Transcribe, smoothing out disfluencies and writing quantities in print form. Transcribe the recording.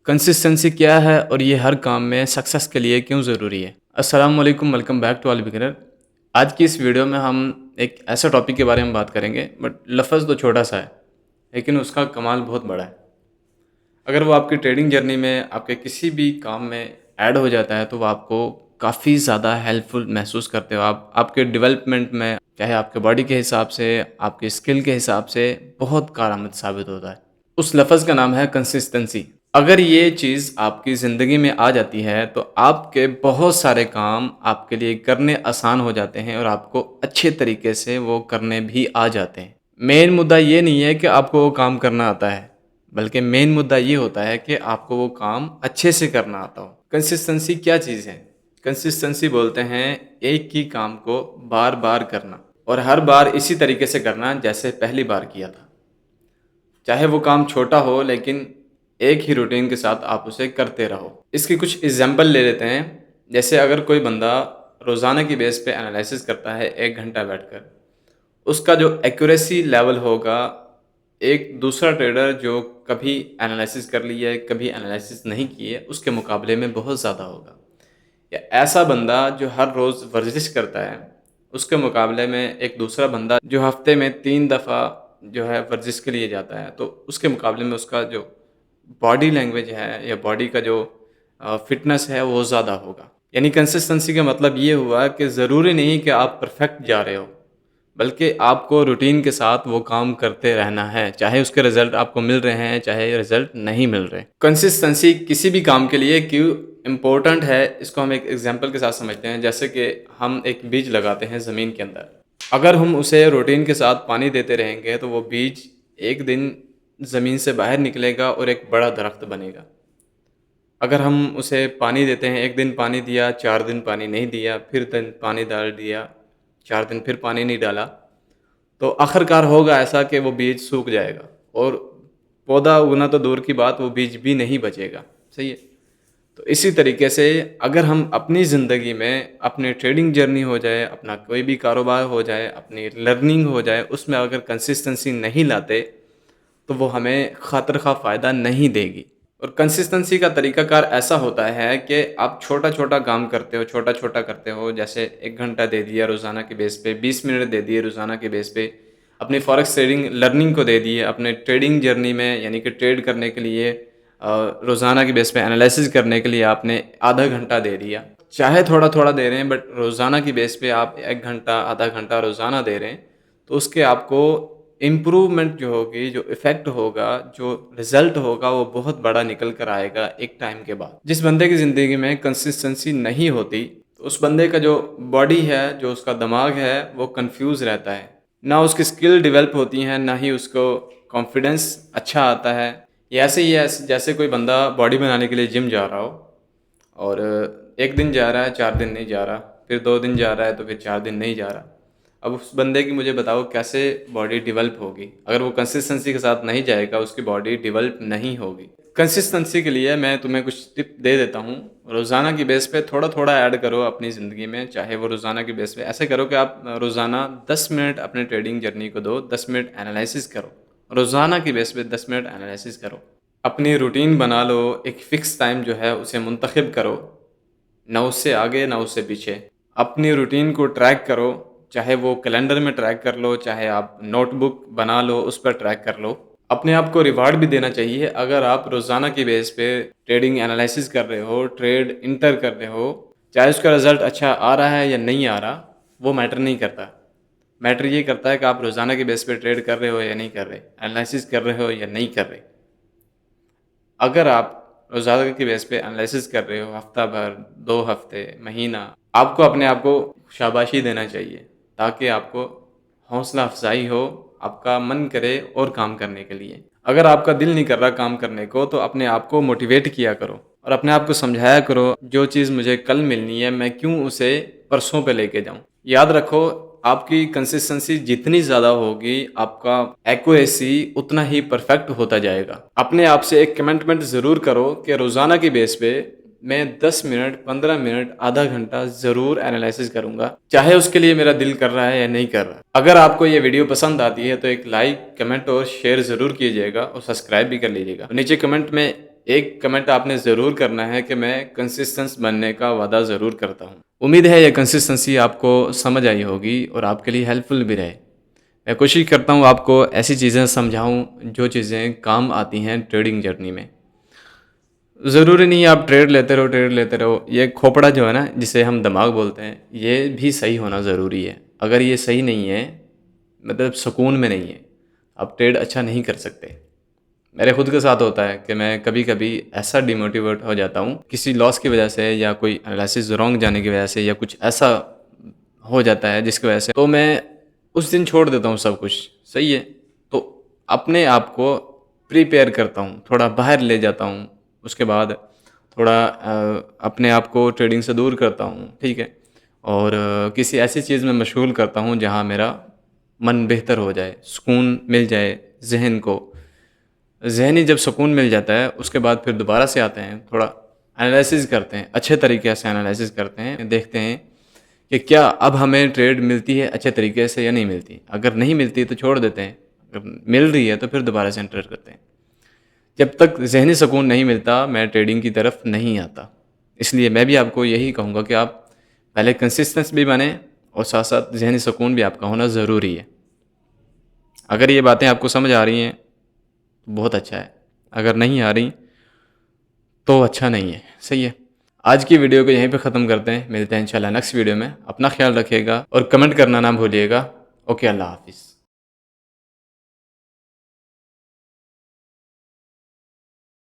Consistency क्या है और ये हर काम में सक्सेस के लिए क्यों ज़रूरी है? अस्सलाम वालेकुम, welcome back to all beginner. आज की इस वीडियो में हम एक ऐसा टॉपिक के बारे में बात करेंगे, बट लफ़्ज़ तो छोटा-सा है, लेकिन उसका कमाल बहुत बड़ा है। अगर वो आपकी ट्रेडिंग जर्नी में, आपके किसी भी काम में ऐड हो जाता है, तो वो आपको काफ़ी ज़्यादा हेल्पफुल महसूस करते हो आप। आपके डेवलपमेंट में, चाहे आपके बॉडी के हिसाब से, आपके स्किल के हिसाब से बहुत कारआमद साबित होता है। उस लफ़्ज़ का नाम है कंसिस्टेंसी। अगर ये चीज़ आपकी ज़िंदगी में आ जाती है, तो आपके बहुत सारे काम आपके लिए करने आसान हो जाते हैं और आपको अच्छे तरीके से वो करने भी आ जाते हैं। मेन मुद्दा ये नहीं है कि आपको वो काम करना आता है, बल्कि मेन मुद्दा ये होता है कि आपको वो काम अच्छे से करना आता हो। कंसिस्टेंसी क्या चीज़ है? कंसिस्टेंसी बोलते हैं एक ही काम को बार-बार करना और हर बार इसी तरीके से करना जैसे पहली बार किया था। चाहे वो काम छोटा हो, लेकिन एक ही रूटीन के साथ आप उसे करते रहो। इसकी कुछ एग्ज़ाम्पल ले लेते हैं। जैसे अगर कोई बंदा रोज़ाना की बेस पे एनालिसिस करता है 1 घंटा बैठकर, उसका जो एक्यूरेसी लेवल होगा, एक दूसरा ट्रेडर जो कभी एनालिसिस कर लिया है, कभी एनालिसिस नहीं की है, उसके मुकाबले में बहुत ज़्यादा होगा। या ऐसा बंदा जो हर रोज़ वर्जिश करता है, उसके मुकाबले में एक दूसरा बंदा जो हफ़्ते में 3 दफ़ा जो है वर्जिश के लिए जाता है, तो उसके मुकाबले में उसका जो बॉडी लैंग्वेज है या बॉडी का जो फ़िटनेस है वो ज़्यादा होगा। यानी कंसिस्टेंसी का मतलब ये हुआ कि ज़रूरी नहीं कि आप परफ़ेक्ट जा रहे हो, बल्कि आपको रूटीन के साथ वो काम करते रहना है, चाहे उसके रिज़ल्ट आपको मिल रहे हैं, चाहे रिज़ल्ट नहीं मिल रहे। कंसिस्टेंसी किसी भी काम के लिए क्यों इम्पोर्टेंट है, इसको हम एक एग्ज़ाम्पल के साथ समझते हैं। जैसे कि हम एक बीज लगाते हैं ज़मीन के अंदर। अगर हम उसे रूटीन के साथ पानी देते रहेंगे, तो वो बीज एक दिन ज़मीन से बाहर निकलेगा और एक बड़ा दरख्त बनेगा। अगर हम उसे पानी देते हैं, 1 दिन पानी दिया, 4 दिन पानी नहीं दिया, फिर दिन पानी डाल दिया, 4 दिन फिर पानी नहीं डाला, तो आखिरकार होगा ऐसा कि वो बीज सूख जाएगा और पौधा उगना तो दूर की बात, वो बीज भी नहीं बचेगा। सही है? तो इसी तरीके से अगर हम अपनी ज़िंदगी में अपनी ट्रेडिंग जर्नी हो जाए, अपना कोई भी कारोबार हो जाए, अपनी लर्निंग हो जाए, उसमें अगर कंसिस्टेंसी नहीं लाते, तो वो हमें खातिर-ख़्वाह फ़ायदा नहीं देगी। और कंसिस्टेंसी का तरीक़ाकार ऐसा होता है कि आप छोटा-छोटा काम करते हो, छोटा-छोटा करते हो। जैसे 1 घंटा दे दिया रोज़ाना के बेस पे, 20 मिनट दे दिए रोज़ाना के बेस पे, अपनी फॉरेक्स ट्रेडिंग लर्निंग को दे दिए, अपने ट्रेडिंग जर्नी में यानी कि ट्रेड करने के लिए रोज़ाना के बेस पे एनालिसिस करने के लिए आपने आधा घंटा दे दिया। चाहे थोड़ा-थोड़ा दे रहे हैं, बट रोज़ाना की बेस पे आप 1 घंटा, आधा घंटा रोज़ाना दे रहे हैं, तो उसके आपको इम्प्रूवमेंट जो होगी, जो इफ़ेक्ट होगा, जो रिज़ल्ट होगा, वो बहुत बड़ा निकल कर आएगा एक टाइम के बाद। जिस बंदे की ज़िंदगी में कंसिस्टेंसी नहीं होती, तो उस बंदे का जो बॉडी है, जो उसका दिमाग है, वो कन्फ्यूज़ रहता है। ना उसकी स्किल डेवलप होती हैं, ना ही उसको कॉन्फिडेंस अच्छा आता है। ये ऐसे ही है जैसे कोई बंदा बॉडी बनाने के लिए जिम जा रहा हो और 1 दिन जा रहा है, 4 दिन नहीं जा रहा, फिर 2 दिन जा रहा है, तो फिर 4 दिन नहीं जा रहा। अब उस बंदे की मुझे बताओ कैसे बॉडी डेवलप होगी? अगर वो कंसिस्टेंसी के साथ नहीं जाएगा, उसकी बॉडी डेवलप नहीं होगी। कंसिस्टेंसी के लिए मैं तुम्हें कुछ टिप दे देता हूँ। रोज़ाना की बेस पे थोड़ा-थोड़ा ऐड करो अपनी ज़िंदगी में, चाहे वो रोज़ाना की बेस पे ऐसे करो कि आप रोज़ाना 10 मिनट अपने ट्रेडिंग जर्नी को दो, 10 मिनट एनालिसिस करो। रोज़ाना की बेस पे 10 मिनट एनालिसिस करो। अपनी रूटीन बना लो, एक फ़िक्स टाइम जो है उसे मुंतखब करो, ना उससे आगे ना उससे पीछे। अपनी रूटीन को ट्रैक करो, चाहे वो कैलेंडर में ट्रैक कर लो, चाहे आप नोटबुक बना लो, उस पर ट्रैक कर लो। अपने आप को रिवार्ड भी देना चाहिए अगर आप रोज़ाना की बेस पे ट्रेडिंग एनालिसिस कर रहे हो, ट्रेड इंटर कर रहे हो, चाहे उसका रिज़ल्ट अच्छा आ रहा है या नहीं आ रहा, वो मैटर नहीं करता। मैटर ये करता है कि आप रोज़ाना की बेस पे ट्रेड कर रहे हो या नहीं कर रहे, एनालिसिस कर रहे हो या नहीं कर रहे। अगर आप रोज़ाना की बेस पे एनालिसिस कर रहे हो हफ़्ता भर, 2 हफ़्ते, महीना, आपको अपने आप को शाबाशी देना चाहिए ताकि आपको हौसला अफ़ज़ाई हो, आपका मन करे और काम करने के लिए। अगर आपका दिल नहीं कर रहा काम करने को, तो अपने आप को मोटिवेट किया करो और अपने आप को समझाया करो, जो चीज़ मुझे कल मिलनी है, मैं क्यों उसे परसों पे लेके जाऊँ। याद रखो, आपकी कंसिस्टेंसी जितनी ज़्यादा होगी, आपका एक्यूरेसी उतना ही परफेक्ट होता जाएगा। अपने आप से एक कमिटमेंट ज़रूर करो कि रोज़ाना की बेस पे मैं 10 मिनट, 15 मिनट, आधा घंटा ज़रूर एनालिसिस करूँगा, चाहे उसके लिए मेरा दिल कर रहा है या नहीं कर रहा। अगर आपको ये वीडियो पसंद आती है, तो एक लाइक, कमेंट और शेयर ज़रूर कीजिएगा और सब्सक्राइब भी कर लीजिएगा। नीचे कमेंट में एक कमेंट आपने ज़रूर करना है कि मैं कंसिस्टेंस बनने का वादा ज़रूर करता हूँ। उम्मीद है ये कंसिस्टेंसी आपको समझ आई होगी और आपके लिए हेल्पफुल भी रहे। मैं कोशिश करता हूँ आपको ऐसी चीज़ें समझाऊँ जो चीज़ें काम आती हैं ट्रेडिंग जर्नी में। ज़रूरी नहीं है आप ट्रेड लेते रहो। ये खोपड़ा जो है ना जिसे हम दिमाग बोलते हैं, ये भी सही होना ज़रूरी है। अगर ये सही नहीं है, मतलब सुकून में नहीं है, आप ट्रेड अच्छा नहीं कर सकते। मेरे खुद के साथ होता है कि मैं कभी-कभी ऐसा डिमोटिवेट हो जाता हूँ, किसी लॉस की वजह से या कोई एनालिसिस रॉन्ग जाने की वजह से या कुछ ऐसा हो जाता है जिसकी वजह से तो मैं उस दिन छोड़ देता हूँ सब कुछ, सही है। तो अपने आप को प्रिपेयर करता हूँ, थोड़ा बाहर ले जाता हूँ, उसके बाद थोड़ा अपने आप को ट्रेडिंग से दूर करता हूँ, ठीक है? और किसी ऐसी चीज़ में मशगूल करता हूँ जहाँ मेरा मन बेहतर हो जाए, सुकून मिल जाए ज़हन को। ज़हनी जब सुकून मिल जाता है, उसके बाद फिर दोबारा से आते हैं, थोड़ा एनालिसिस करते हैं, अच्छे तरीके से एनालिसिस करते हैं, देखते हैं कि क्या अब हमें ट्रेड मिलती है अच्छे तरीके से या नहीं मिलती। अगर नहीं मिलती तो छोड़ देते हैं, अगर मिल रही है तो फिर दोबारा से एंटर करते हैं। जब तक ज़हनी सुकून नहीं मिलता, मैं ट्रेडिंग की तरफ नहीं आता। इसलिए मैं भी आपको यही कहूँगा कि आप पहले कंसिस्टेंस भी बनें और साथ-साथ ज़हनी सुकून भी आपका होना ज़रूरी है। अगर ये बातें आपको समझ आ रही हैं, तो बहुत अच्छा है। अगर नहीं आ रही तो अच्छा नहीं है, सही है। आज की वीडियो को यहीं पे ख़त्म करते हैं, मिलते हैं इंशाल्लाह नेक्स्ट वीडियो में। अपना ख़्याल रखिएगा और कमेंट करना ना भूलिएगा। ओके, अल्लाह हाफ़िज़।